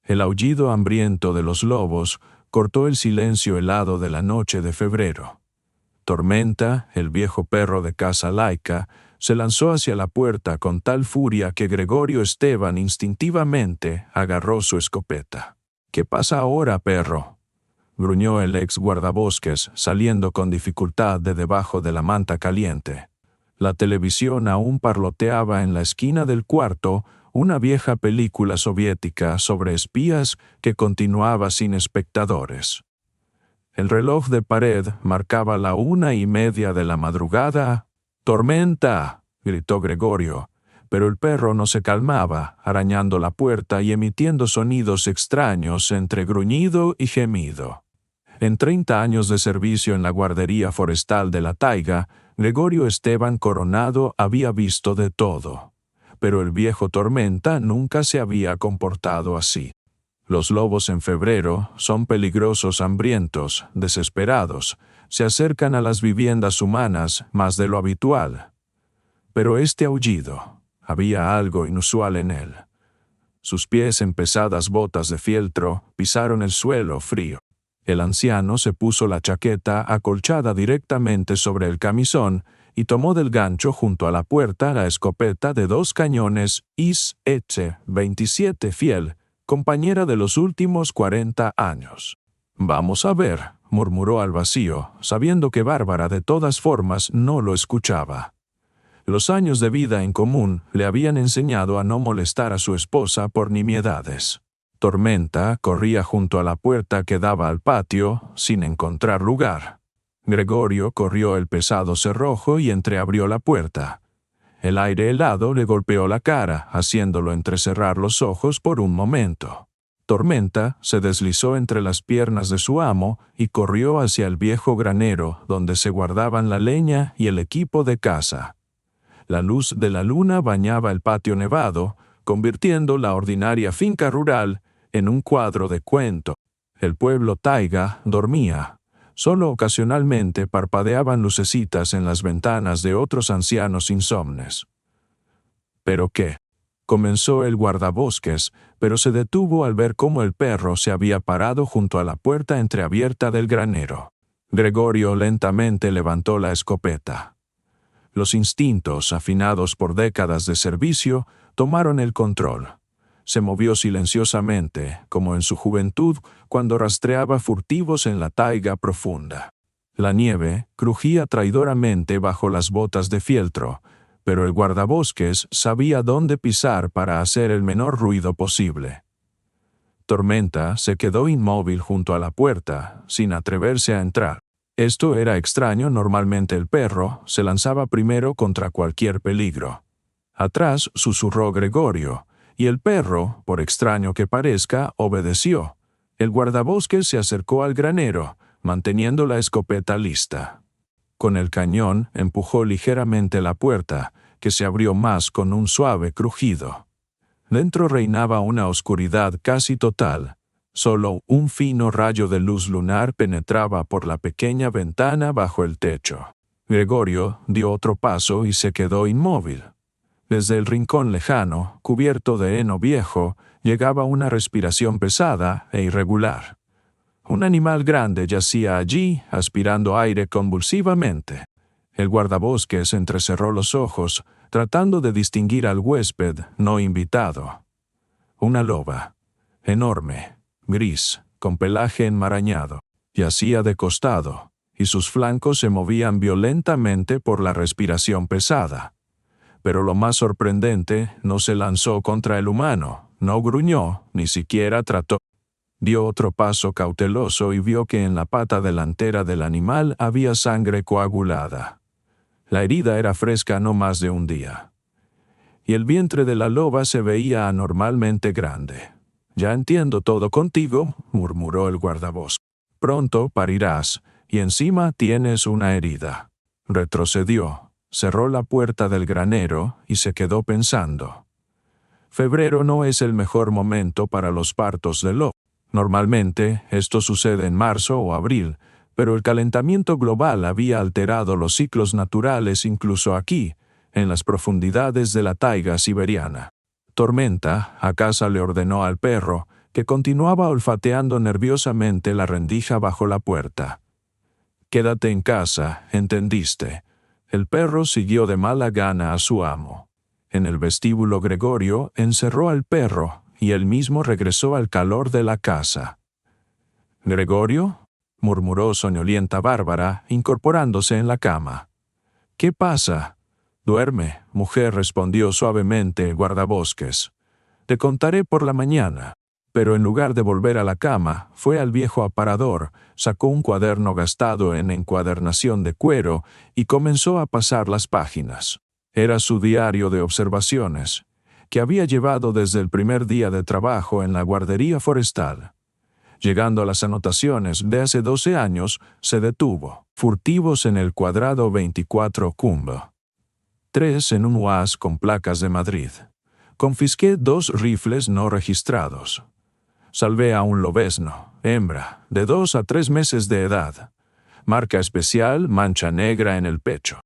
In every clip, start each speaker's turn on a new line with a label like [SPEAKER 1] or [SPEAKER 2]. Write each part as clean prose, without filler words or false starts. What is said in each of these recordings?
[SPEAKER 1] El aullido hambriento de los lobos cortó el silencio helado de la noche de febrero. Tormenta, el viejo perro de casa laica, se lanzó hacia la puerta con tal furia que Gregorio Esteban instintivamente agarró su escopeta. «¿Qué pasa ahora, perro?», gruñó el ex guardabosques, saliendo con dificultad de debajo de la manta caliente. La televisión aún parloteaba en la esquina del cuarto una vieja película soviética sobre espías que continuaba sin espectadores. El reloj de pared marcaba la 1:30 de la madrugada. «¡Tormenta!», gritó Gregorio, pero el perro no se calmaba, arañando la puerta y emitiendo sonidos extraños entre gruñido y gemido. En 30 años de servicio en la guardería forestal de la taiga, Gregorio Esteban Coronado había visto de todo, pero el viejo Tormenta nunca se había comportado así. Los lobos en febrero son peligrosos, hambrientos, desesperados, se acercan a las viviendas humanas más de lo habitual. Pero este aullido, había algo inusual en él. Sus pies en pesadas botas de fieltro pisaron el suelo frío. El anciano se puso la chaqueta acolchada directamente sobre el camisón y tomó del gancho junto a la puerta la escopeta de 2 cañones IS-ECHE 27 Fiel, compañera de los últimos 40 años. «Vamos a ver», murmuró al vacío, sabiendo que Bárbara de todas formas no lo escuchaba. Los años de vida en común le habían enseñado a no molestar a su esposa por nimiedades. Tormenta corría junto a la puerta que daba al patio, sin encontrar lugar. Gregorio corrió el pesado cerrojo y entreabrió la puerta. El aire helado le golpeó la cara, haciéndolo entrecerrar los ojos por un momento. Tormenta se deslizó entre las piernas de su amo y corrió hacia el viejo granero donde se guardaban la leña y el equipo de caza. La luz de la luna bañaba el patio nevado, convirtiendo la ordinaria finca rural en un cuadro de cuento. El pueblo taiga dormía. Solo ocasionalmente parpadeaban lucecitas en las ventanas de otros ancianos insomnes. «¿Pero qué?», comenzó el guardabosques, pero se detuvo al ver cómo el perro se había parado junto a la puerta entreabierta del granero. Gregorio lentamente levantó la escopeta. Los instintos, afinados por décadas de servicio, tomaron el control. Se movió silenciosamente, como en su juventud, cuando rastreaba furtivos en la taiga profunda. La nieve crujía traidoramente bajo las botas de fieltro, pero el guardabosques sabía dónde pisar para hacer el menor ruido posible. Tormenta se quedó inmóvil junto a la puerta, sin atreverse a entrar. Esto era extraño. Normalmente el perro se lanzaba primero contra cualquier peligro. Atrás susurró Gregorio, y el perro, por extraño que parezca, obedeció. El guardabosques se acercó al granero, manteniendo la escopeta lista. Con el cañón empujó ligeramente la puerta, que se abrió más con un suave crujido. Dentro reinaba una oscuridad casi total. Solo un fino rayo de luz lunar penetraba por la pequeña ventana bajo el techo. Gregorio dio otro paso y se quedó inmóvil. Desde el rincón lejano, cubierto de heno viejo, llegaba una respiración pesada e irregular. Un animal grande yacía allí, aspirando aire convulsivamente. El guardabosques entrecerró los ojos, tratando de distinguir al huésped no invitado. Una loba, enorme, gris, con pelaje enmarañado, yacía de costado, y sus flancos se movían violentamente por la respiración pesada. Pero lo más sorprendente, no se lanzó contra el humano, no gruñó, ni siquiera trató. Dio otro paso cauteloso y vio que en la pata delantera del animal había sangre coagulada. La herida era fresca no más de un día. Y el vientre de la loba se veía anormalmente grande. «Ya entiendo todo contigo», murmuró el guardabosques. «Pronto parirás, y encima tienes una herida». Retrocedió, cerró la puerta del granero y se quedó pensando. Febrero no es el mejor momento para los partos de lobo. Normalmente, esto sucede en marzo o abril, pero el calentamiento global había alterado los ciclos naturales incluso aquí, en las profundidades de la taiga siberiana. Tormenta, a casa le ordenó al perro que continuaba olfateando nerviosamente la rendija bajo la puerta. «Quédate en casa, ¿entendiste?» El perro siguió de mala gana a su amo. En el vestíbulo Gregorio encerró al perro y él mismo regresó al calor de la casa. «¿Gregorio?», murmuró soñolienta Bárbara, incorporándose en la cama. «¿Qué pasa?» «Duerme, mujer», respondió suavemente el guardabosques. «Te contaré por la mañana». Pero en lugar de volver a la cama, fue al viejo aparador, sacó un cuaderno gastado en encuadernación de cuero y comenzó a pasar las páginas. Era su diario de observaciones, que había llevado desde el primer día de trabajo en la guardería forestal. Llegando a las anotaciones de hace 12 años, se detuvo. Furtivos en el cuadrado 24 Cumba. 3 en un UAS con placas de Madrid. Confisqué 2 rifles no registrados. Salvé a un lobezno, hembra, de 2 a 3 meses de edad. Marca especial, mancha negra en el pecho.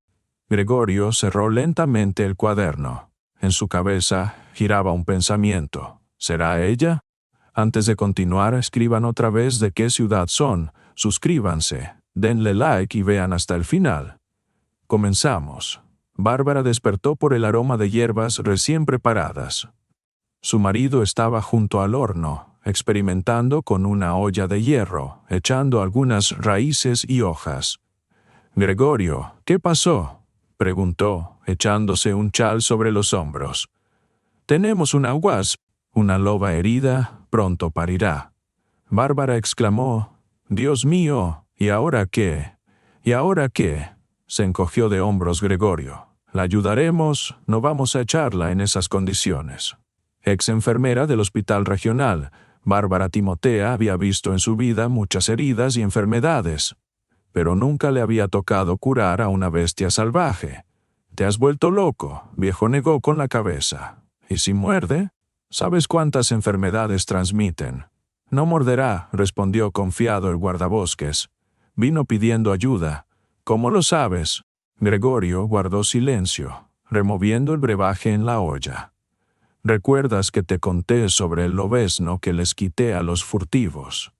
[SPEAKER 1] Gregorio cerró lentamente el cuaderno. En su cabeza giraba un pensamiento. ¿Será ella? Antes de continuar, escriban otra vez de qué ciudad son, suscríbanse, denle like y vean hasta el final. Comenzamos. Bárbara despertó por el aroma de hierbas recién preparadas. Su marido estaba junto al horno, experimentando con una olla de hierro, echando algunas raíces y hojas. «Gregorio, ¿qué pasó?», preguntó, echándose un chal sobre los hombros. «Tenemos una wasp, una loba herida, pronto parirá». Bárbara exclamó: «Dios mío, ¿y ahora qué? ¿Y ahora qué?». Se encogió de hombros Gregorio. «La ayudaremos, no vamos a echarla en esas condiciones». Ex enfermera del hospital regional, Bárbara Timotea había visto en su vida muchas heridas y enfermedades, pero nunca le había tocado curar a una bestia salvaje. «Te has vuelto loco», viejo negó con la cabeza. «¿Y si muerde? ¿Sabes cuántas enfermedades transmiten?» «No morderá», respondió confiado el guardabosques. «Vino pidiendo ayuda». «¿Cómo lo sabes?» Gregorio guardó silencio, removiendo el brebaje en la olla. «¿Recuerdas que te conté sobre el lobezno que les quité a los furtivos?»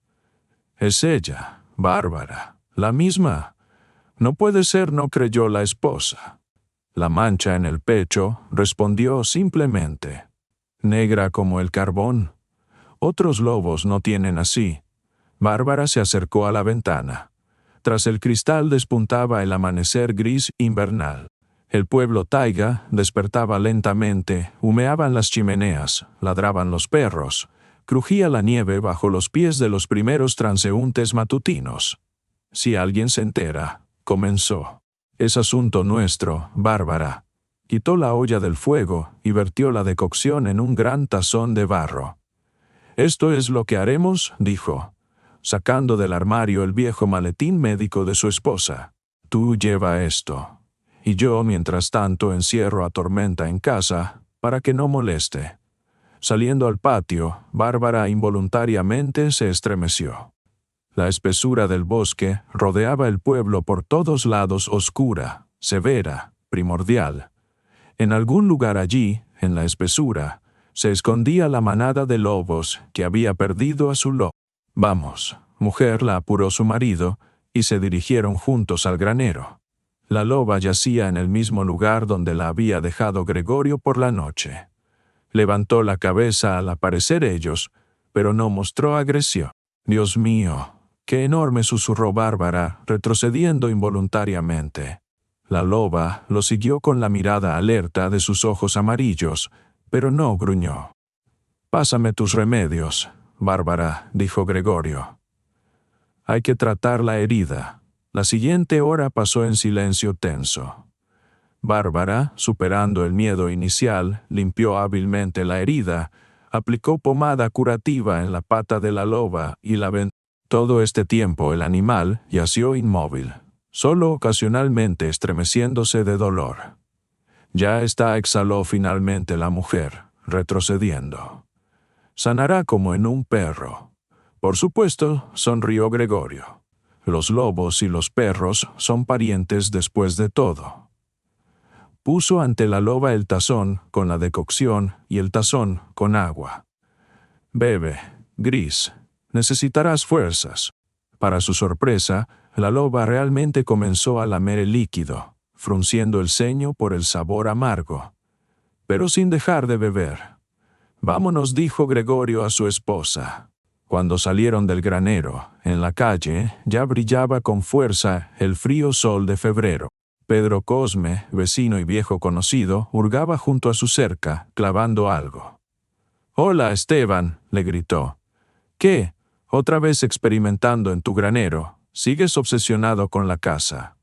[SPEAKER 1] «Es ella, Bárbara, la misma». «No puede ser», no creyó la esposa. «La mancha en el pecho», respondió simplemente. «Negra como el carbón. Otros lobos no tienen así». Bárbara se acercó a la ventana. Tras el cristal despuntaba el amanecer gris invernal. El pueblo taiga despertaba lentamente, humeaban las chimeneas, ladraban los perros, crujía la nieve bajo los pies de los primeros transeúntes matutinos. «Si alguien se entera», comenzó. «Es asunto nuestro, Bárbara». Quitó la olla del fuego y vertió la decocción en un gran tazón de barro. «Esto es lo que haremos», dijo, sacando del armario el viejo maletín médico de su esposa. «Tú lleva esto. Y yo, mientras tanto, encierro a Tormenta en casa, para que no moleste». Saliendo al patio, Bárbara involuntariamente se estremeció. La espesura del bosque rodeaba el pueblo por todos lados, oscura, severa, primordial. En algún lugar allí, en la espesura, se escondía la manada de lobos que había perdido a su lobo. «Vamos», mujer, la apuró su marido, y se dirigieron juntos al granero. La loba yacía en el mismo lugar donde la había dejado Gregorio por la noche. Levantó la cabeza al aparecer ellos, pero no mostró agresión. «Dios mío, qué enorme», susurró Bárbara, retrocediendo involuntariamente. La loba lo siguió con la mirada alerta de sus ojos amarillos, pero no gruñó. «Pásame tus remedios, Bárbara», dijo Gregorio. «Hay que tratar la herida». La siguiente hora pasó en silencio tenso. Bárbara, superando el miedo inicial, limpió hábilmente la herida, aplicó pomada curativa en la pata de la loba y la vendó. Todo este tiempo el animal yació inmóvil, solo ocasionalmente estremeciéndose de dolor. «Ya está», exhaló finalmente la mujer, retrocediendo. «Sanará como en un perro». «Por supuesto», sonrió Gregorio. «Los lobos y los perros son parientes después de todo». Puso ante la loba el tazón con la decocción y el tazón con agua. «Bebe, gris. Necesitarás fuerzas. Para su sorpresa, la loba realmente comenzó a lamer el líquido, frunciendo el ceño por el sabor amargo, pero sin dejar de beber. Vámonos, dijo Gregorio a su esposa. Cuando salieron del granero, en la calle, ya brillaba con fuerza el frío sol de febrero. Pedro Cosme, vecino y viejo conocido, hurgaba junto a su cerca, clavando algo. «Hola, Esteban», le gritó. «¿Qué? ¿Otra vez experimentando en tu granero? ¿Sigues obsesionado con la caza?»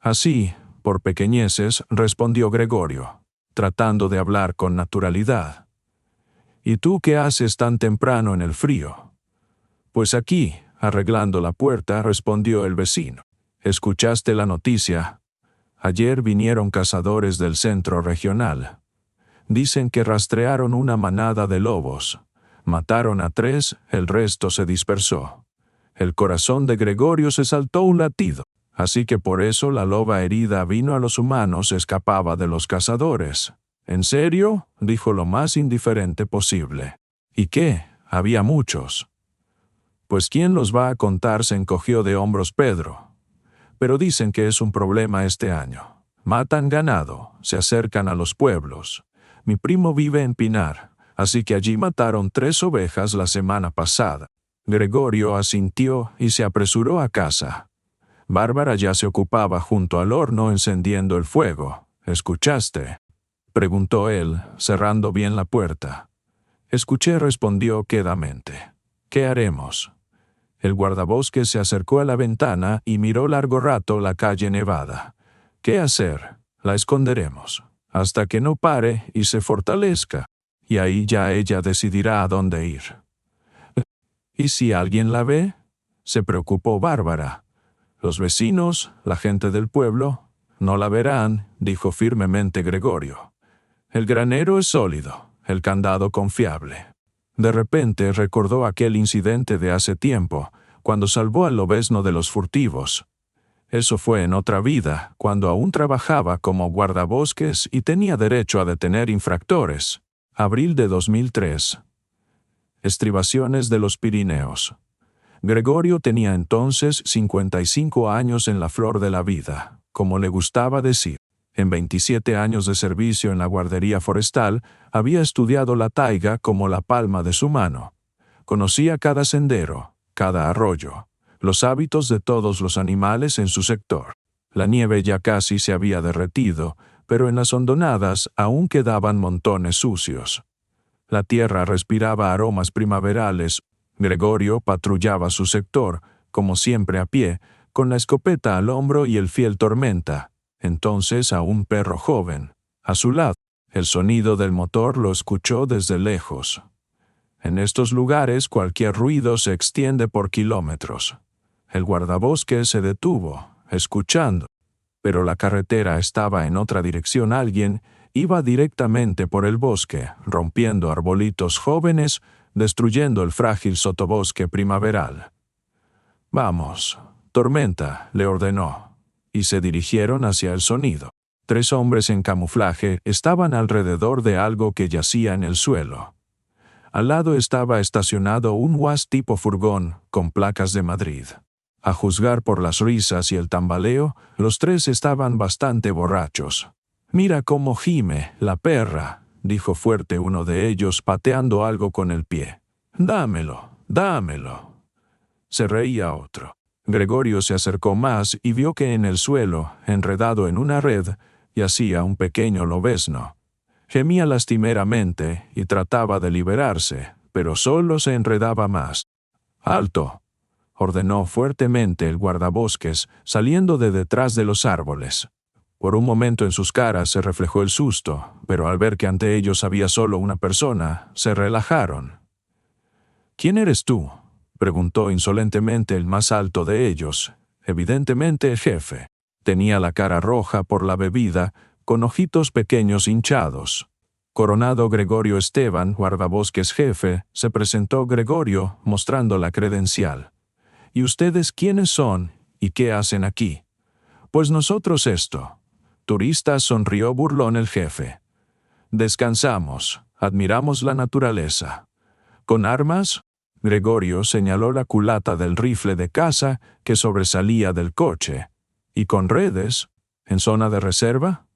[SPEAKER 1] «Así, por pequeñeces», respondió Gregorio, tratando de hablar con naturalidad. «¿Y tú qué haces tan temprano en el frío?» «Pues aquí, arreglando la puerta», respondió el vecino. «¿Escuchaste la noticia? Ayer vinieron cazadores del centro regional. Dicen que rastrearon una manada de lobos. Mataron a 3, el resto se dispersó». El corazón de Gregorio se saltó un latido. Así que por eso la loba herida vino a los humanos, escapaba de los cazadores. «¿En serio?», dijo lo más indiferente posible. «¿Y qué? Había muchos». «Pues ¿quién los va a contar?», se encogió de hombros Pedro. «Pero dicen que es un problema este año. Matan ganado, se acercan a los pueblos. Mi primo vive en Pinar, así que allí mataron 3 ovejas la semana pasada». Gregorio asintió y se apresuró a casa. Bárbara ya se ocupaba junto al horno encendiendo el fuego. «¿Escuchaste?», preguntó él, cerrando bien la puerta. «Escuché», respondió quedamente. «¿Qué haremos?». El guardabosques se acercó a la ventana y miró largo rato la calle nevada. «¿Qué hacer? La esconderemos, hasta que no pare y se fortalezca, y ahí ya ella decidirá a dónde ir». «¿Y si alguien la ve?», se preocupó Bárbara. «Los vecinos, la gente del pueblo, no la verán», dijo firmemente Gregorio. «El granero es sólido, el candado confiable». De repente recordó aquel incidente de hace tiempo, cuando salvó al lobezno de los furtivos. Eso fue en otra vida, cuando aún trabajaba como guardabosques y tenía derecho a detener infractores. Abril de 2003. Estribaciones de los Pirineos. Gregorio tenía entonces 55 años en la flor de la vida, como le gustaba decir. En 27 años de servicio en la guardería forestal, había estudiado la taiga como la palma de su mano. Conocía cada sendero, cada arroyo, los hábitos de todos los animales en su sector. La nieve ya casi se había derretido, pero en las hondonadas aún quedaban montones sucios. La tierra respiraba aromas primaverales. Gregorio patrullaba su sector, como siempre a pie, con la escopeta al hombro y el fiel Tormenta, entonces a un perro joven, a su lado. El sonido del motor lo escuchó desde lejos. En estos lugares cualquier ruido se extiende por kilómetros. El guardabosques se detuvo, escuchando. Pero la carretera estaba en otra dirección. Alguien iba directamente por el bosque, rompiendo arbolitos jóvenes, destruyendo el frágil sotobosque primaveral. «Vamos, Tormenta», le ordenó, y se dirigieron hacia el sonido. 3 hombres en camuflaje estaban alrededor de algo que yacía en el suelo. Al lado estaba estacionado un UAZ tipo furgón con placas de Madrid. A juzgar por las risas y el tambaleo, los 3 estaban bastante borrachos. «Mira cómo gime, la perra», dijo fuerte uno de ellos pateando algo con el pie. «Dámelo, dámelo». Se reía otro. Gregorio se acercó más y vio que en el suelo, enredado en una red, yacía un pequeño lobezno. Gemía lastimeramente y trataba de liberarse, pero solo se enredaba más. «¡Alto!», ordenó fuertemente el guardabosques, saliendo de detrás de los árboles. Por un momento en sus caras se reflejó el susto, pero al ver que ante ellos había solo una persona, se relajaron. «¿Quién eres tú?», preguntó insolentemente el más alto de ellos, evidentemente el jefe. Tenía la cara roja por la bebida, con ojitos pequeños hinchados. Coronado Gregorio Esteban, guardabosques jefe, se presentó Gregorio, mostrando la credencial. «¿Y ustedes quiénes son y qué hacen aquí?». «Pues nosotros esto». «Turistas», sonrió burlón el jefe. «Descansamos, admiramos la naturaleza». «¿Con armas?». Gregorio señaló la culata del rifle de caza que sobresalía del coche. ¿Y con redes? ¿En zona de reserva?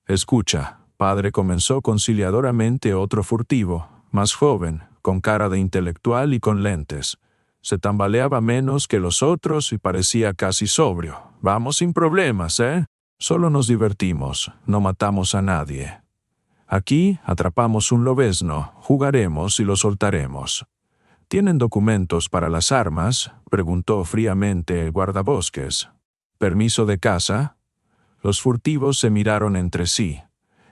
[SPEAKER 1] Escucha, padre, comenzó conciliadoramente otro furtivo, más joven, con cara de intelectual y con lentes. Se tambaleaba menos que los otros y parecía casi sobrio. Vamos sin problemas, ¿eh? Solo nos divertimos, no matamos a nadie. Aquí atrapamos un lobezno, jugaremos y lo soltaremos. ¿Tienen documentos para las armas?, preguntó fríamente el guardabosques. ¿Permiso de caza? Los furtivos se miraron entre sí.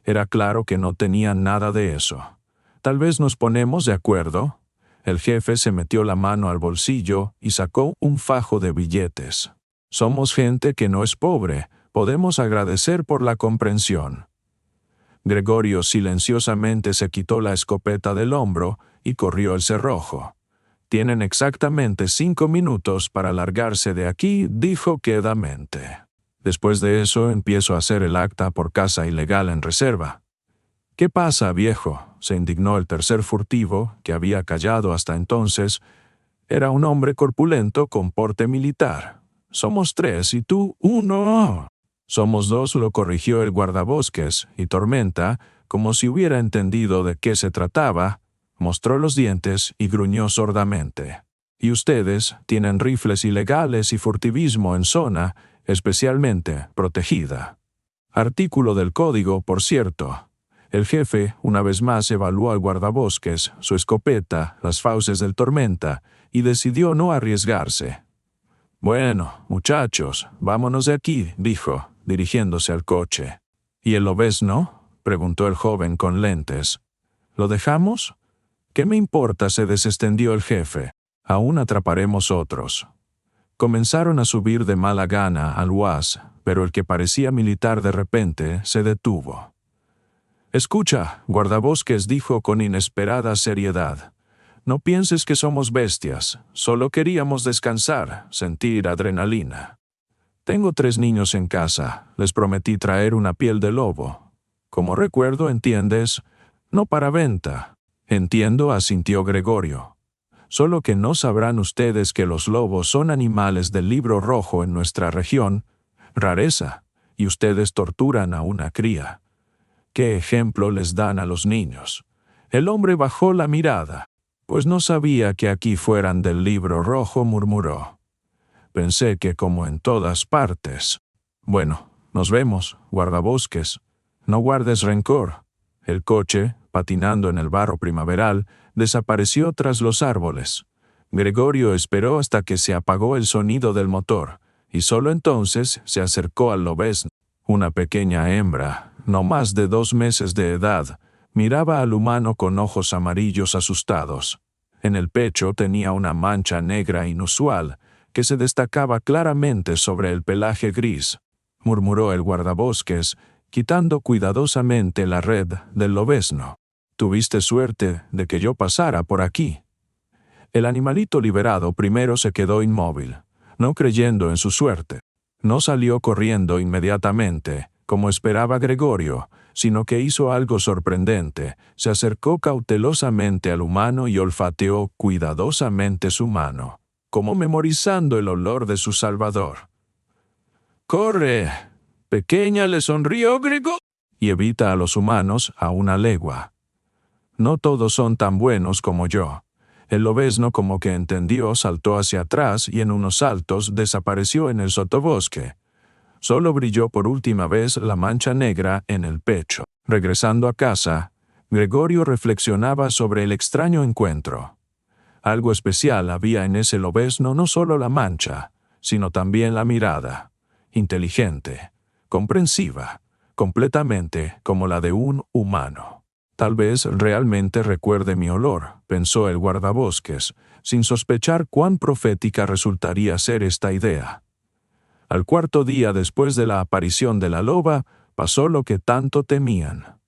[SPEAKER 1] Era claro que no tenían nada de eso. Tal vez nos ponemos de acuerdo. El jefe se metió la mano al bolsillo y sacó un fajo de billetes. Somos gente que no es pobre. Podemos agradecer por la comprensión. Gregorio silenciosamente se quitó la escopeta del hombro y corrió el cerrojo. Tienen exactamente 5 minutos para largarse de aquí, dijo quedamente. Después de eso empiezo a hacer el acta por caza ilegal en reserva. ¿Qué pasa, viejo?, se indignó el tercer furtivo, que había callado hasta entonces. Era un hombre corpulento con porte militar. Somos 3 y tú 1. Somos 2, lo corrigió el guardabosques, y Tormenta, como si hubiera entendido de qué se trataba, mostró los dientes y gruñó sordamente. Y ustedes tienen rifles ilegales y furtivismo en zona especialmente protegida. Artículo del código, por cierto. El jefe, una vez más, evaluó al guardabosques, su escopeta, las fauces del Tormenta, y decidió no arriesgarse. Bueno, muchachos, vámonos de aquí, dijo, dirigiéndose al coche. ¿Y el lobezno?, preguntó el joven con lentes. ¿Lo dejamos? ¿Qué me importa?, se desextendió el jefe. Aún atraparemos otros. Comenzaron a subir de mala gana al UAS, pero el que parecía militar de repente se detuvo. Escucha, guardabosques, dijo con inesperada seriedad. No pienses que somos bestias, solo queríamos descansar, sentir adrenalina. Tengo 3 niños en casa, les prometí traer una piel de lobo. Como recuerdo, ¿entiendes? No para venta. Entiendo, asintió Gregorio. Solo que no sabrán ustedes que los lobos son animales del libro rojo en nuestra región, rareza, y ustedes torturan a una cría. ¿Qué ejemplo les dan a los niños? El hombre bajó la mirada. Pues no sabía que aquí fueran del libro rojo, murmuró. Pensé que como en todas partes. Bueno, nos vemos, guardabosques. No guardes rencor. El coche, patinando en el barro primaveral, desapareció tras los árboles. Gregorio esperó hasta que se apagó el sonido del motor, y solo entonces se acercó al lobezno. Una pequeña hembra, no más de 2 meses de edad, miraba al humano con ojos amarillos asustados. En el pecho tenía una mancha negra inusual, que se destacaba claramente sobre el pelaje gris. Murmuró el guardabosques, quitando cuidadosamente la red del lobezno. Tuviste suerte de que yo pasara por aquí. El animalito liberado primero se quedó inmóvil, no creyendo en su suerte. No salió corriendo inmediatamente, como esperaba Gregorio, sino que hizo algo sorprendente. Se acercó cautelosamente al humano y olfateó cuidadosamente su mano, como memorizando el olor de su salvador. ¡Corre! Pequeña, le sonrió Gregorio, y evita a los humanos a una legua. No todos son tan buenos como yo. El lobezno, como que entendió, saltó hacia atrás y en unos saltos desapareció en el sotobosque. Solo brilló por última vez la mancha negra en el pecho. Regresando a casa, Gregorio reflexionaba sobre el extraño encuentro. Algo especial había en ese lobezno, no solo la mancha, sino también la mirada. Inteligente, comprensiva, completamente como la de un humano. Tal vez realmente recuerde mi olor, pensó el guardabosques, sin sospechar cuán profética resultaría ser esta idea. Al 4.º día después de la aparición de la loba, pasó lo que tanto temían.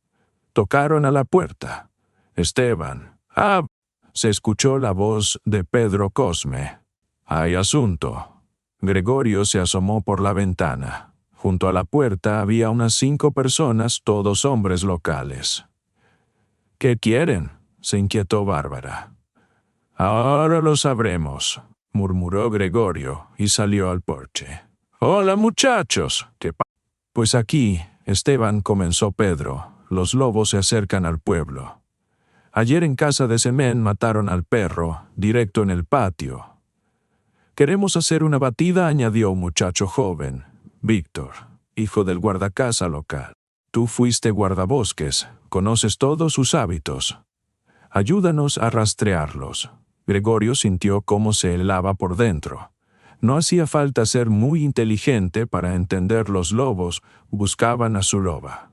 [SPEAKER 1] Tocaron a la puerta. Esteban. ¡Ah! Se escuchó la voz de Pedro Cosme. Hay asunto. Gregorio se asomó por la ventana. Junto a la puerta había unas 5 personas, todos hombres locales. ¿Qué quieren?, se inquietó Bárbara. Ahora lo sabremos, murmuró Gregorio y salió al porche. Hola, muchachos. Pues aquí, Esteban, comenzó Pedro. Los lobos se acercan al pueblo. Ayer en casa de Semen mataron al perro, directo en el patio. Queremos hacer una batida, añadió un muchacho joven, Víctor, hijo del guardacasa local. Tú fuiste guardabosques, conoces todos sus hábitos. Ayúdanos a rastrearlos. Gregorio sintió cómo se helaba por dentro. No hacía falta ser muy inteligente para entender los lobos buscaban a su loba.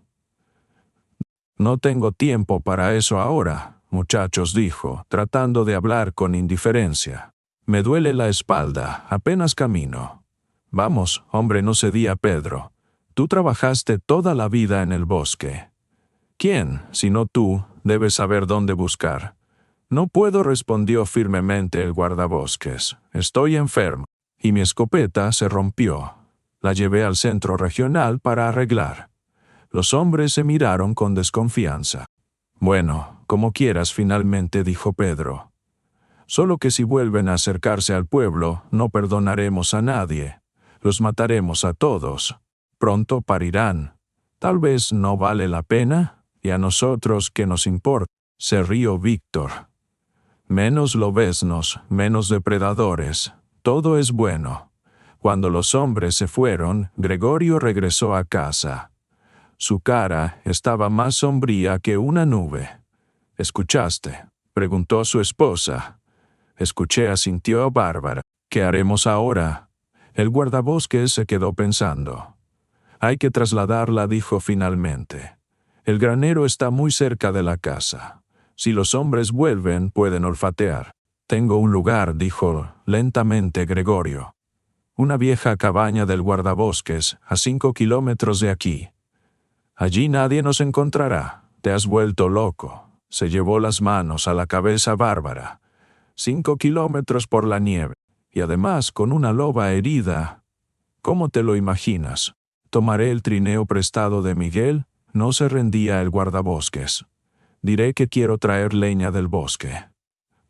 [SPEAKER 1] No tengo tiempo para eso ahora, muchachos, dijo, tratando de hablar con indiferencia. Me duele la espalda, apenas camino. Vamos, hombre, no cedía Pedro. Tú trabajaste toda la vida en el bosque. ¿Quién, sino tú, debe saber dónde buscar? No puedo, respondió firmemente el guardabosques. Estoy enfermo. Y mi escopeta se rompió. La llevé al centro regional para arreglar. Los hombres se miraron con desconfianza. Bueno, como quieras, finalmente dijo Pedro. Solo que si vuelven a acercarse al pueblo, no perdonaremos a nadie. Los mataremos a todos. Pronto parirán. Tal vez no vale la pena, y a nosotros qué nos importa. Se rió Víctor. Menos lobeznos, menos depredadores. Todo es bueno. Cuando los hombres se fueron, Gregorio regresó a casa. Su cara estaba más sombría que una nube. ¿Escuchaste?, preguntó su esposa. Escuché, asintió Bárbara. ¿Qué haremos ahora? El guardabosques se quedó pensando. Hay que trasladarla, dijo finalmente. El granero está muy cerca de la casa. Si los hombres vuelven, pueden olfatear. Tengo un lugar, dijo lentamente Gregorio. Una vieja cabaña del guardabosques, a 5 kilómetros de aquí. Allí nadie nos encontrará. Te has vuelto loco. Se llevó las manos a la cabeza Bárbara. 5 kilómetros por la nieve. Y además con una loba herida. ¿Cómo te lo imaginas? Tomaré el trineo prestado de Miguel. No se rendía el guardabosques. Diré que quiero traer leña del bosque.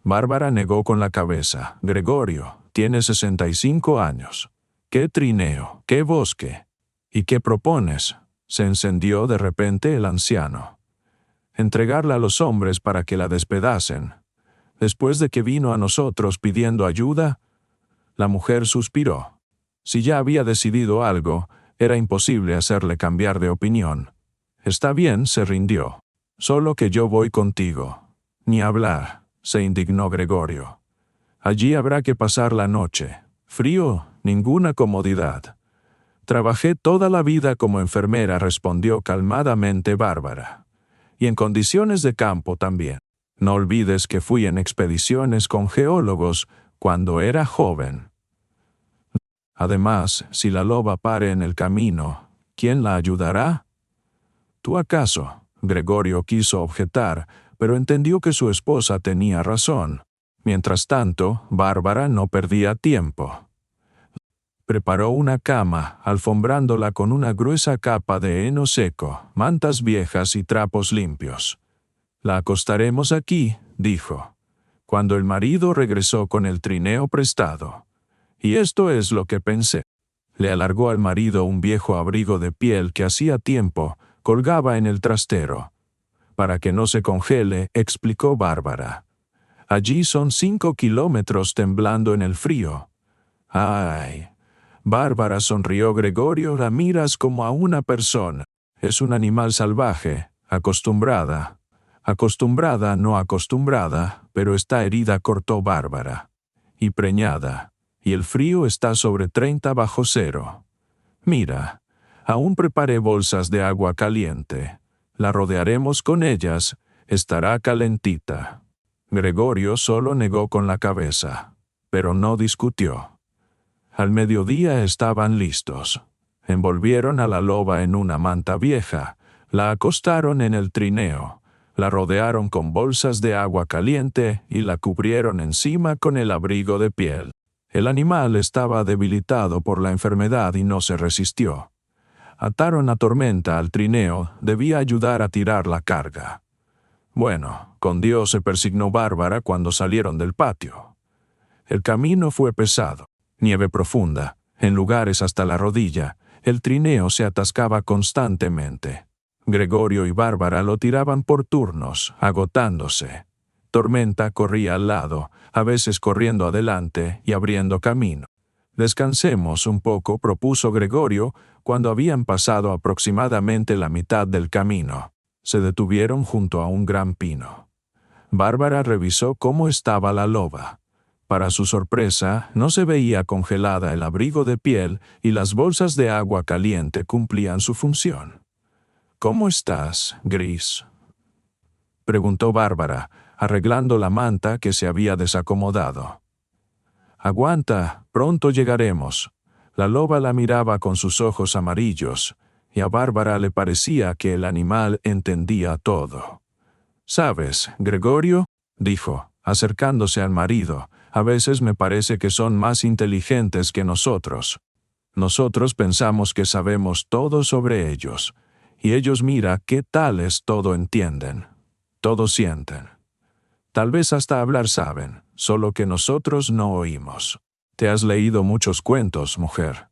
[SPEAKER 1] Bárbara negó con la cabeza. Gregorio, tiene 65 años. ¿Qué trineo? ¿Qué bosque? ¿Y qué propones? Se encendió de repente el anciano. Entregarla a los hombres para que la despedacen. Después de que vino a nosotros pidiendo ayuda, la mujer suspiró. Si ya había decidido algo, era imposible hacerle cambiar de opinión. Está bien, se rindió. Solo que yo voy contigo. Ni hablar, se indignó Gregorio. Allí habrá que pasar la noche. Frío, ninguna comodidad. Trabajé toda la vida como enfermera, respondió calmadamente Bárbara. Y en condiciones de campo también. No olvides que fui en expediciones con geólogos cuando era joven. Además, si la loba pare en el camino, ¿quién la ayudará? ¿Tú acaso? Gregorio quiso objetar, pero entendió que su esposa tenía razón. Mientras tanto, Bárbara no perdía tiempo. Preparó una cama, alfombrándola con una gruesa capa de heno seco, mantas viejas y trapos limpios. La acostaremos aquí, dijo, cuando el marido regresó con el trineo prestado. Y esto es lo que pensé. Le alargó al marido un viejo abrigo de piel que hacía tiempo colgaba en el trastero. Para que no se congele, explicó Bárbara. Allí son 5 kilómetros temblando en el frío. ¡Ay! Bárbara, sonrió Gregorio, la miras como a una persona. Es un animal salvaje, acostumbrada. Acostumbrada, no acostumbrada, pero está herida, cortó Bárbara. Y preñada. Y el frío está sobre 30 bajo cero. Mira, aún preparé bolsas de agua caliente. La rodearemos con ellas, estará calentita. Gregorio solo negó con la cabeza, pero no discutió. Al mediodía estaban listos. Envolvieron a la loba en una manta vieja, la acostaron en el trineo, la rodearon con bolsas de agua caliente y la cubrieron encima con el abrigo de piel. El animal estaba debilitado por la enfermedad y no se resistió. Ataron a Tormenta al trineo, debía ayudar a tirar la carga. Bueno, con Dios, se persignó Bárbara cuando salieron del patio. El camino fue pesado, nieve profunda, en lugares hasta la rodilla. El trineo se atascaba constantemente. Gregorio y Bárbara lo tiraban por turnos, agotándose. Tormenta corría al lado, a veces corriendo adelante y abriendo camino. Descansemos un poco, propuso Gregorio, cuando habían pasado aproximadamente la mitad del camino. Se detuvieron junto a un gran pino. Bárbara revisó cómo estaba la loba. Para su sorpresa, no se veía congelada. El abrigo de piel y las bolsas de agua caliente cumplían su función. «¿Cómo estás, Gris?», preguntó Bárbara, arreglando la manta que se había desacomodado. «Aguanta, pronto llegaremos». La loba la miraba con sus ojos amarillos, y a Bárbara le parecía que el animal entendía todo. «¿Sabes, Gregorio?», dijo, acercándose al marido, «a veces me parece que son más inteligentes que nosotros. Nosotros pensamos que sabemos todo sobre ellos, y ellos, mira qué tales, todo entienden, todo sienten. Tal vez hasta hablar saben, solo que nosotros no oímos. Te has leído muchos cuentos, mujer».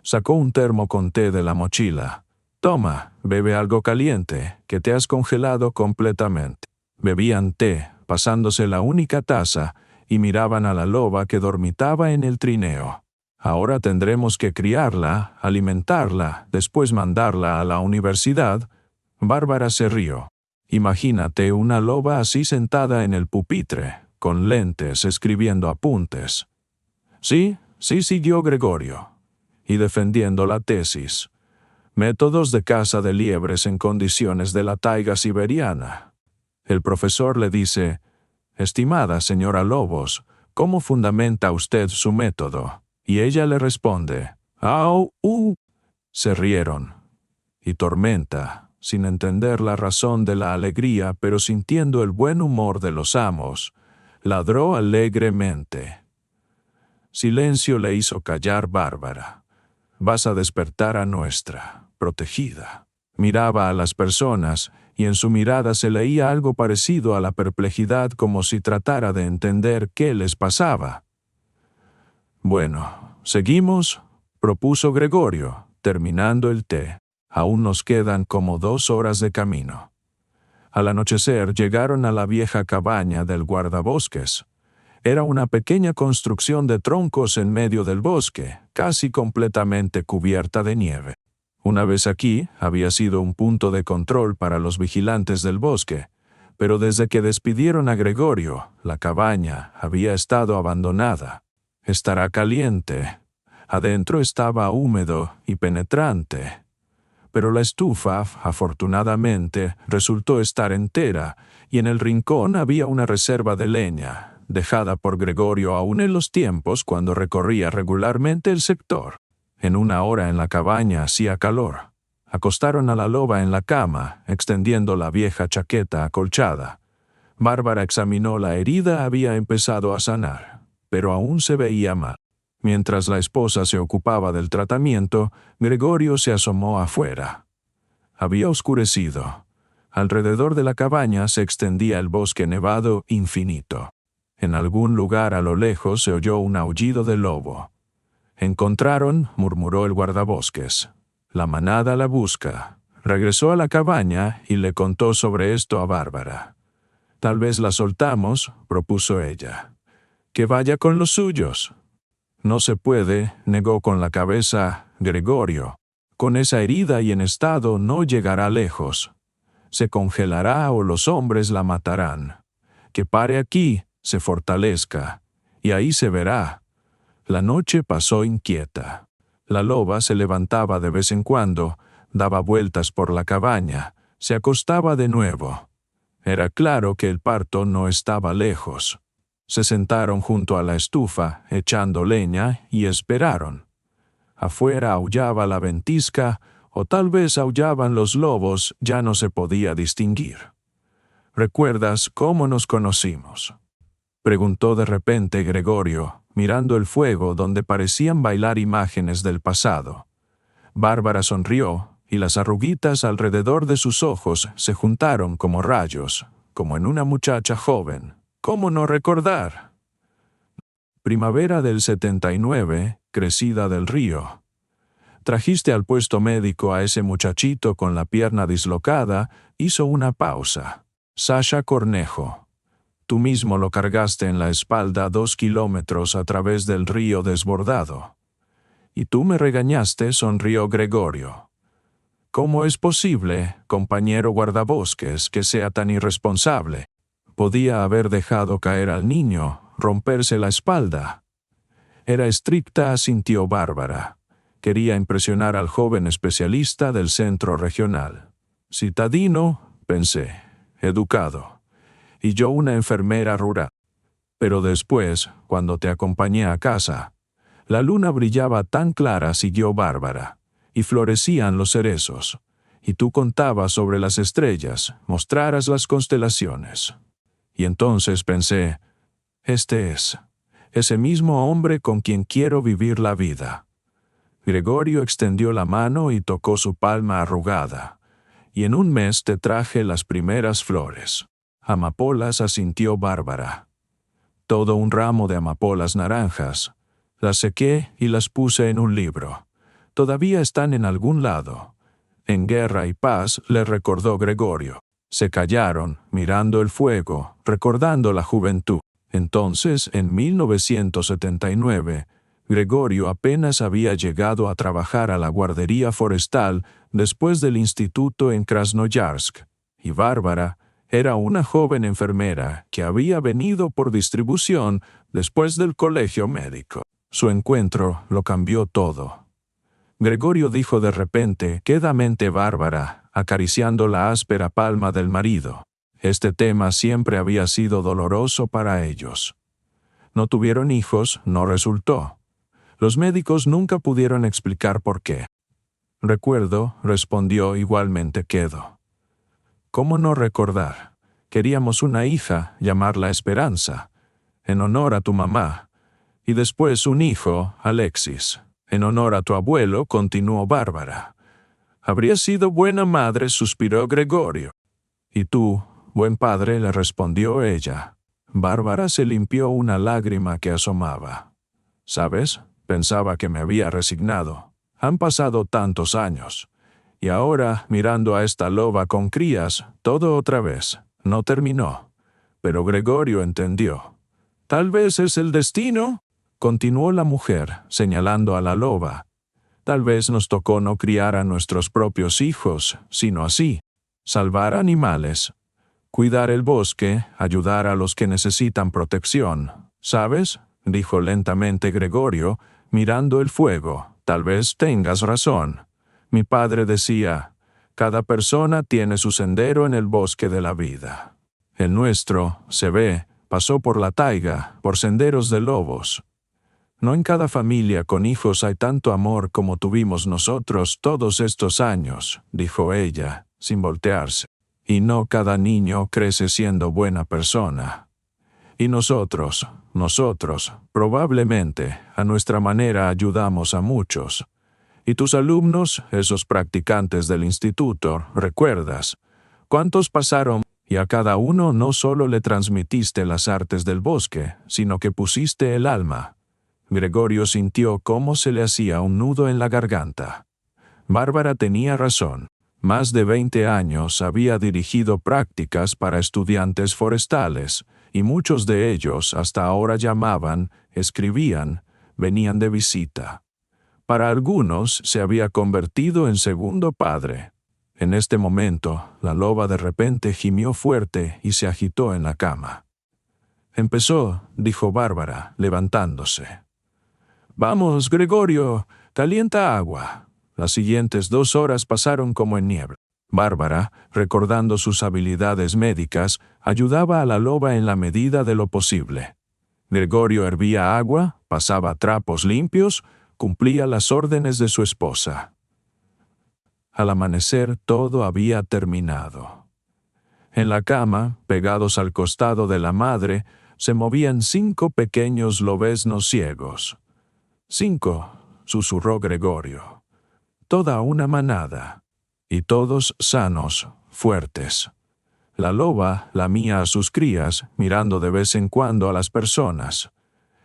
[SPEAKER 1] Sacó un termo con té de la mochila. «Toma, bebe algo caliente, que te has congelado completamente». Bebían té, pasándose la única taza, y miraban a la loba que dormitaba en el trineo. «Ahora tendremos que criarla, alimentarla, después mandarla a la universidad». Bárbara se rió. «Imagínate una loba así sentada en el pupitre, con lentes, escribiendo apuntes». «Sí, sí», siguió Gregorio, y defendiendo la tesis. «Métodos de caza de liebres en condiciones de la taiga siberiana». El profesor le dice: «Estimada señora Lobos, ¿cómo fundamenta usted su método?». Y ella le responde: «Au, Se rieron. Y Tormenta, sin entender la razón de la alegría, pero sintiendo el buen humor de los amos, ladró alegremente. Silencio le hizo callar Bárbara. «Vas a despertar a nuestra protegida». Miraba a las personas, y en su mirada se leía algo parecido a la perplejidad, como si tratara de entender qué les pasaba. «Bueno, ¿seguimos?», propuso Gregorio, terminando el té. «Aún nos quedan como 2 horas de camino». Al anochecer llegaron a la vieja cabaña del guardabosques. Era una pequeña construcción de troncos en medio del bosque, casi completamente cubierta de nieve. Una vez aquí, había sido un punto de control para los vigilantes del bosque, pero desde que despidieron a Gregorio, la cabaña había estado abandonada. «Estará caliente». Adentro estaba húmedo y penetrante. Pero la estufa, afortunadamente, resultó estar entera, y en el rincón había una reserva de leña, dejada por Gregorio aún en los tiempos cuando recorría regularmente el sector. En 1 hora en la cabaña hacía calor. Acostaron a la loba en la cama, extendiendo la vieja chaqueta acolchada. Bárbara examinó la herida. Había empezado a sanar, pero aún se veía mal. Mientras la esposa se ocupaba del tratamiento, Gregorio se asomó afuera. Había oscurecido. Alrededor de la cabaña se extendía el bosque nevado infinito. En algún lugar a lo lejos se oyó un aullido de lobo. «Encontraron», murmuró el guardabosques. «La manada la busca». Regresó a la cabaña y le contó sobre esto a Bárbara. «Tal vez la soltamos», propuso ella. «Que vaya con los suyos». «No se puede», negó con la cabeza Gregorio. «Con esa herida y en estado no llegará lejos. Se congelará o los hombres la matarán. Que pare aquí, se fortalezca, y ahí se verá». La noche pasó inquieta. La loba se levantaba de vez en cuando, daba vueltas por la cabaña, se acostaba de nuevo. Era claro que el parto no estaba lejos. Se sentaron junto a la estufa, echando leña, y esperaron. Afuera aullaba la ventisca, o tal vez aullaban los lobos, ya no se podía distinguir. «¿Recuerdas cómo nos conocimos?», preguntó de repente Gregorio, mirando el fuego donde parecían bailar imágenes del pasado. Bárbara sonrió, y las arruguitas alrededor de sus ojos se juntaron como rayos, como en una muchacha joven. ¿Cómo no recordar? Primavera del 79, crecida del río. Trajiste al puesto médico a ese muchachito con la pierna dislocada, hizo una pausa. Sasha Cornejo. Tú mismo lo cargaste en la espalda 2 kilómetros a través del río desbordado. Y tú me regañaste, sonrió Gregorio. ¿Cómo es posible, compañero guardabosques, que sea tan irresponsable? Podía haber dejado caer al niño, romperse la espalda. Era estricta, asintió Bárbara. Quería impresionar al joven especialista del centro regional. Citadino, pensé, educado. Y yo una enfermera rural. Pero después, cuando te acompañé a casa, la luna brillaba tan clara, siguió Bárbara, y florecían los cerezos, y tú contabas sobre las estrellas, mostraras las constelaciones. Y entonces pensé, este es, ese mismo hombre con quien quiero vivir la vida. Gregorio extendió la mano y tocó su palma arrugada. Y en un mes te traje las primeras flores. Amapolas, asintió Bárbara. Todo un ramo de amapolas naranjas. Las sequé y las puse en un libro. Todavía están en algún lado. En Guerra y Paz, le recordó Gregorio. Se callaron, mirando el fuego, recordando la juventud. Entonces, en 1979, Gregorio apenas había llegado a trabajar a la guardería forestal después del instituto en Krasnoyarsk, y Bárbara era una joven enfermera que había venido por distribución después del colegio médico. Su encuentro lo cambió todo. Gregorio dijo de repente, quedamente Bárbara, acariciando la áspera palma del marido. Este tema siempre había sido doloroso para ellos. No tuvieron hijos, no resultó. Los médicos nunca pudieron explicar por qué. Recuerdo, respondió igualmente quedo. ¿Cómo no recordar? Queríamos una hija, llamarla Esperanza, en honor a tu mamá, y después un hijo, Alexis, en honor a tu abuelo, continuó Bárbara. Habría sido buena madre, suspiró Gregorio. Y tú, buen padre, le respondió ella. Bárbara se limpió una lágrima que asomaba. ¿Sabes? Pensaba que me había resignado. Han pasado tantos años. Y ahora, mirando a esta loba con crías, todo otra vez. No terminó. Pero Gregorio entendió. «Tal vez es el destino», continuó la mujer, señalando a la loba. «Tal vez nos tocó no criar a nuestros propios hijos, sino así. Salvar animales. Cuidar el bosque, ayudar a los que necesitan protección. ¿Sabes?», dijo lentamente Gregorio, mirando el fuego. «Tal vez tengas razón. Mi padre decía, cada persona tiene su sendero en el bosque de la vida. El nuestro, se ve, pasó por la taiga, por senderos de lobos. No en cada familia con hijos hay tanto amor como tuvimos nosotros todos estos años», dijo ella, sin voltearse. «Y no cada niño crece siendo buena persona. Y nosotros, probablemente, a nuestra manera ayudamos a muchos. Y tus alumnos, esos practicantes del instituto, ¿recuerdas? ¿Cuántos pasaron? Y a cada uno no solo le transmitiste las artes del bosque, sino que pusiste el alma». Gregorio sintió cómo se le hacía un nudo en la garganta. Bárbara tenía razón. Más de 20 años había dirigido prácticas para estudiantes forestales, y muchos de ellos hasta ahora llamaban, escribían, venían de visita. Para algunos se había convertido en segundo padre. En este momento, la loba de repente gimió fuerte y se agitó en la cama. «Empezó», dijo Bárbara, levantándose. «Vamos, Gregorio, calienta agua». Las siguientes 2 horas pasaron como en niebla. Bárbara, recordando sus habilidades médicas, ayudaba a la loba en la medida de lo posible. Gregorio hervía agua, pasaba trapos limpios, cumplía las órdenes de su esposa. Al amanecer todo había terminado. En la cama, pegados al costado de la madre, se movían 5 pequeños lobeznos ciegos. «5», susurró Gregorio. «Toda una manada. Y todos sanos, fuertes». La loba lamía a sus crías, mirando de vez en cuando a las personas.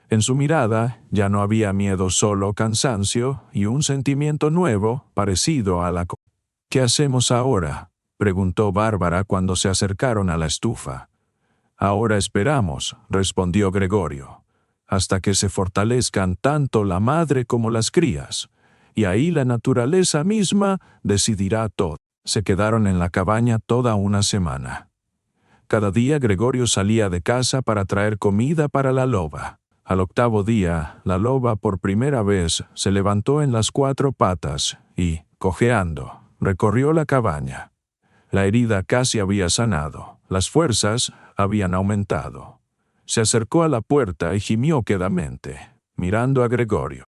[SPEAKER 1] En su mirada ya no había miedo, solo cansancio y un sentimiento nuevo, parecido a la... ¿Qué hacemos ahora?, preguntó Bárbara cuando se acercaron a la estufa. Ahora esperamos, respondió Gregorio, hasta que se fortalezcan tanto la madre como las crías, y ahí la naturaleza misma decidirá todo. Se quedaron en la cabaña toda una semana. Cada día Gregorio salía de casa para traer comida para la loba. Al octavo día, la loba por primera vez se levantó en las 4 patas y, cojeando, recorrió la cabaña. La herida casi había sanado, las fuerzas habían aumentado. Se acercó a la puerta y gimió quedamente, mirando a Gregorio.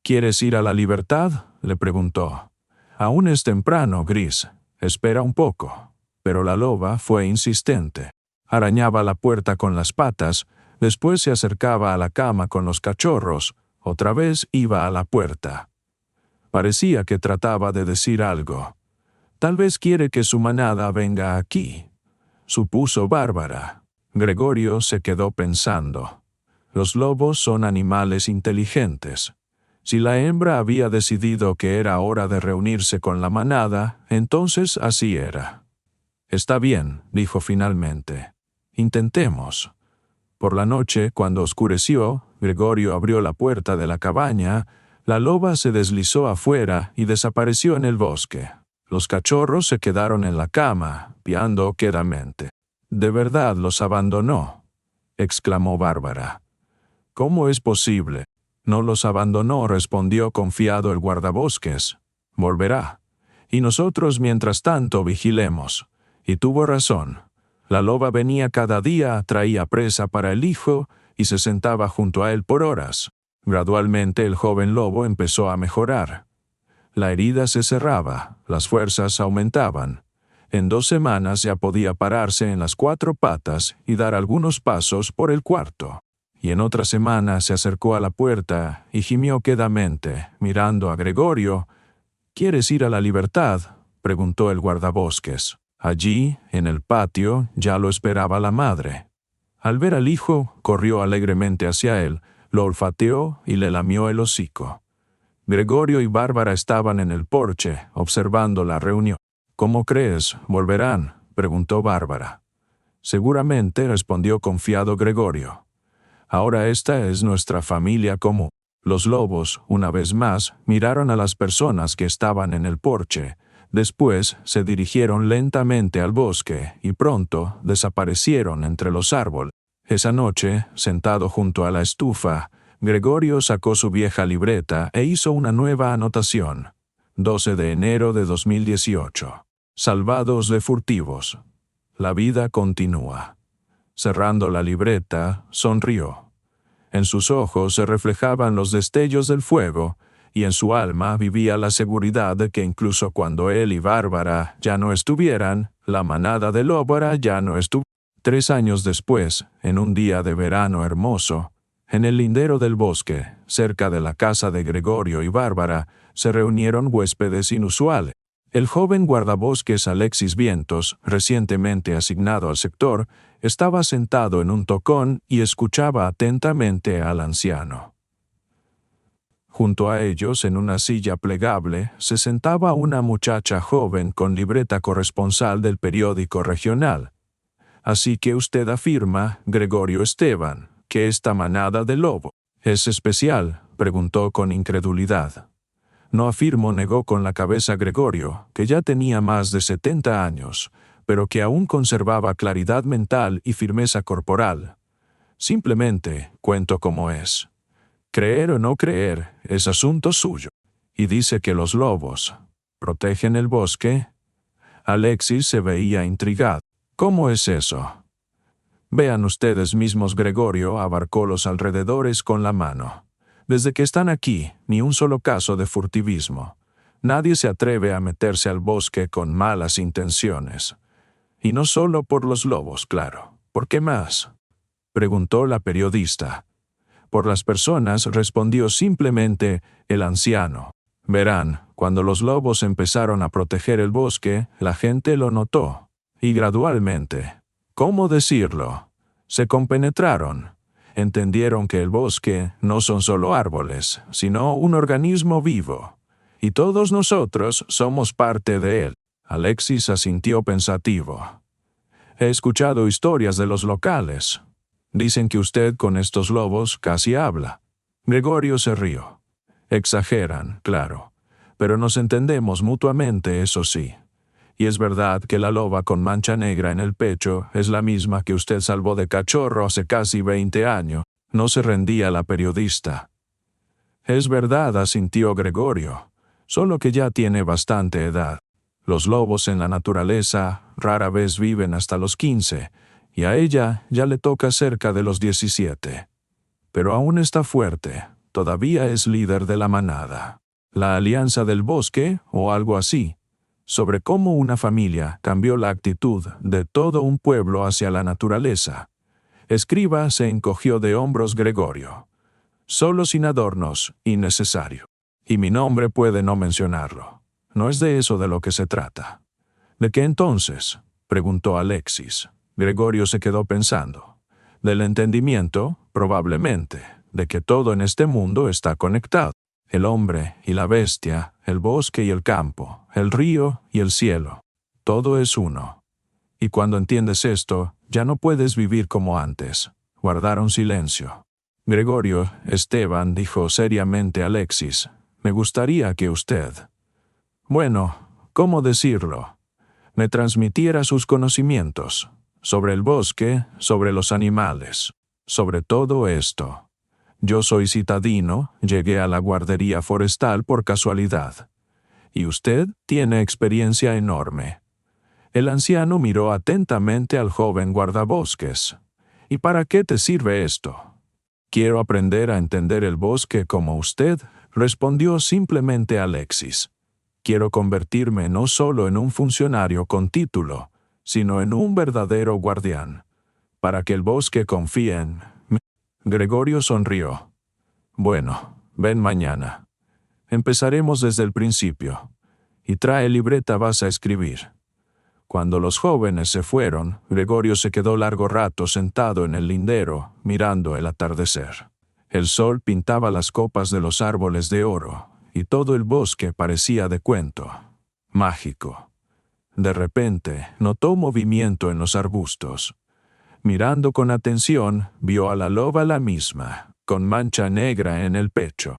[SPEAKER 1] ¿Quieres ir a la libertad?, le preguntó. Aún es temprano, Gris. Espera un poco. Pero la loba fue insistente. Arañaba la puerta con las patas, después se acercaba a la cama con los cachorros, otra vez iba a la puerta. Parecía que trataba de decir algo. Tal vez quiere que su manada venga aquí, supuso Bárbara. Gregorio se quedó pensando. Los lobos son animales inteligentes. Si la hembra había decidido que era hora de reunirse con la manada, entonces así era. Está bien, dijo finalmente. Intentemos. Por la noche, cuando oscureció, Gregorio abrió la puerta de la cabaña, la loba se deslizó afuera y desapareció en el bosque. Los cachorros se quedaron en la cama, piando quedamente. «¿De verdad los abandonó?», exclamó Bárbara. «¿Cómo es posible?». «No los abandonó», respondió confiado el guardabosques. «Volverá. Y nosotros mientras tanto vigilemos». Y tuvo razón. La loba venía cada día, traía presa para el hijo y se sentaba junto a él por horas. Gradualmente el joven lobo empezó a mejorar. La herida se cerraba, las fuerzas aumentaban. En 2 semanas ya podía pararse en las 4 patas y dar algunos pasos por el cuarto. Y en otra semana se acercó a la puerta y gimió quedamente, mirando a Gregorio. «¿Quieres ir a la libertad?», preguntó el guardabosques. Allí, en el patio, ya lo esperaba la madre. Al ver al hijo, corrió alegremente hacia él, lo olfateó y le lamió el hocico. Gregorio y Bárbara estaban en el porche, observando la reunión. «¿Cómo crees? ¿Volverán?», preguntó Bárbara. «Seguramente», respondió confiado Gregorio. «Ahora esta es nuestra familia común». Los lobos, una vez más, miraron a las personas que estaban en el porche. Después se dirigieron lentamente al bosque y pronto desaparecieron entre los árboles. Esa noche, sentado junto a la estufa, Gregorio sacó su vieja libreta e hizo una nueva anotación. 12 de enero de 2018. Salvados de furtivos. La vida continúa. Cerrando la libreta, sonrió. En sus ojos se reflejaban los destellos del fuego, y en su alma vivía la seguridad de que incluso cuando él y Bárbara ya no estuvieran, la manada de Lóbara ya no estuvo. 3 años después, en un día de verano hermoso, en el lindero del bosque, cerca de la casa de Gregorio y Bárbara, se reunieron huéspedes inusuales. El joven guardabosques Alexis Vientos, recientemente asignado al sector, estaba sentado en un tocón y escuchaba atentamente al anciano. Junto a ellos, en una silla plegable, se sentaba una muchacha joven con libreta corresponsal del periódico regional. «Así que usted afirma, Gregorio Esteban, que esta manada de lobo es especial», preguntó con incredulidad. «No afirmo», negó con la cabeza Gregorio, que ya tenía más de 70 años, pero que aún conservaba claridad mental y firmeza corporal. «Simplemente cuento cómo es. Creer o no creer es asunto suyo». «Y dice que los lobos protegen el bosque». Alexis se veía intrigado. «¿Cómo es eso?». «Vean ustedes mismos», Gregorio abarcó los alrededores con la mano. «Desde que están aquí, ni un solo caso de furtivismo. Nadie se atreve a meterse al bosque con malas intenciones. Y no solo por los lobos, claro. ¿Por qué más?», preguntó la periodista. «Por las personas», respondió simplemente el anciano. «Verán, cuando los lobos empezaron a proteger el bosque, la gente lo notó. Y gradualmente, ¿cómo decirlo? Se compenetraron. Entendieron que el bosque no son solo árboles, sino un organismo vivo. Y todos nosotros somos parte de él. Alexis asintió pensativo. He escuchado historias de los locales. Dicen que usted con estos lobos casi habla. Gregorio se rió. Exageran, claro. Pero nos entendemos mutuamente, eso sí. Y es verdad que la loba con mancha negra en el pecho es la misma que usted salvó de cachorro hace casi 20 años. No se rendía la periodista. Es verdad, asintió Gregorio. Solo que ya tiene bastante edad. Los lobos en la naturaleza rara vez viven hasta los 15, y a ella ya le toca cerca de los 17. Pero aún está fuerte, todavía es líder de la manada. La Alianza del Bosque, o algo así, sobre cómo una familia cambió la actitud de todo un pueblo hacia la naturaleza. Escriba se encogió de hombros Gregorio. Solo sin adornos, innecesario. Y mi nombre puede no mencionarlo. No es de eso de lo que se trata. ¿De qué entonces?, preguntó Alexis. Gregorio se quedó pensando. Del entendimiento, probablemente, de que todo en este mundo está conectado. El hombre y la bestia, el bosque y el campo, el río y el cielo. Todo es uno. Y cuando entiendes esto, ya no puedes vivir como antes. Guardaron silencio. Gregorio, Esteban, dijo seriamente Alexis, me gustaría que usted, bueno, ¿cómo decirlo?, me transmitiera sus conocimientos sobre el bosque, sobre los animales, sobre todo esto. Yo soy citadino, llegué a la guardería forestal por casualidad. Y usted tiene experiencia enorme. El anciano miró atentamente al joven guardabosques. ¿Y para qué te sirve esto? Quiero aprender a entender el bosque como usted, respondió simplemente Alexis. Quiero convertirme no solo en un funcionario con título, sino en un verdadero guardián, para que el bosque confíe en mí. Gregorio sonrió. Bueno, ven mañana. Empezaremos desde el principio. Y trae libreta, vas a escribir. Cuando los jóvenes se fueron, Gregorio se quedó largo rato sentado en el lindero, mirando el atardecer. El sol pintaba las copas de los árboles de oro, y todo el bosque parecía de cuento. Mágico. De repente, notó movimiento en los arbustos. Mirando con atención, vio a la loba la misma, con mancha negra en el pecho.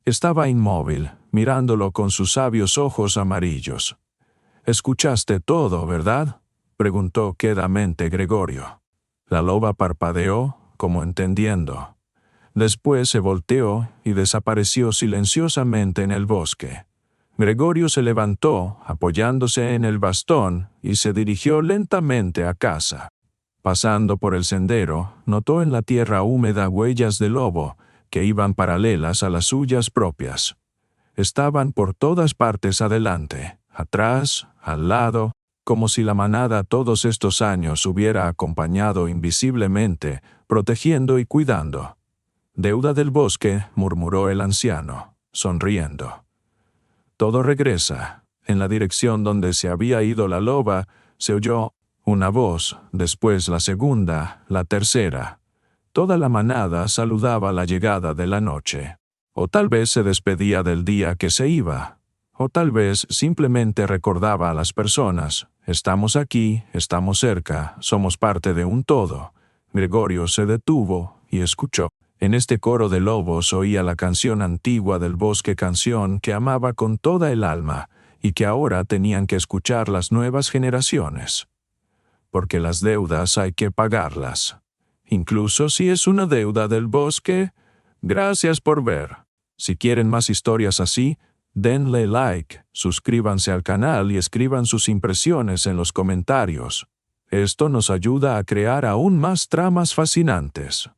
[SPEAKER 1] Estaba inmóvil, mirándolo con sus sabios ojos amarillos. «Escuchaste todo, ¿verdad?», preguntó quedamente Gregorio. La loba parpadeó, como entendiendo. Después se volteó y desapareció silenciosamente en el bosque. Gregorio se levantó, apoyándose en el bastón, y se dirigió lentamente a casa. Pasando por el sendero, notó en la tierra húmeda huellas de lobo, que iban paralelas a las suyas propias. Estaban por todas partes adelante, atrás, al lado, como si la manada todos estos años hubiera acompañado invisiblemente, protegiendo y cuidando. «Deuda del bosque», murmuró el anciano, sonriendo. Todo regresa. En la dirección donde se había ido la loba, se oyó una voz, después la segunda, la tercera. Toda la manada saludaba la llegada de la noche. O tal vez se despedía del día que se iba. O tal vez simplemente recordaba a las personas, estamos aquí, estamos cerca, somos parte de un todo. Gregorio se detuvo y escuchó. En este coro de lobos oía la canción antigua del bosque, canción que amaba con toda el alma y que ahora tenían que escuchar las nuevas generaciones. Porque las deudas hay que pagarlas. Incluso si es una deuda del bosque. Gracias por ver. Si quieren más historias así, denle like, suscríbanse al canal y escriban sus impresiones en los comentarios. Esto nos ayuda a crear aún más tramas fascinantes.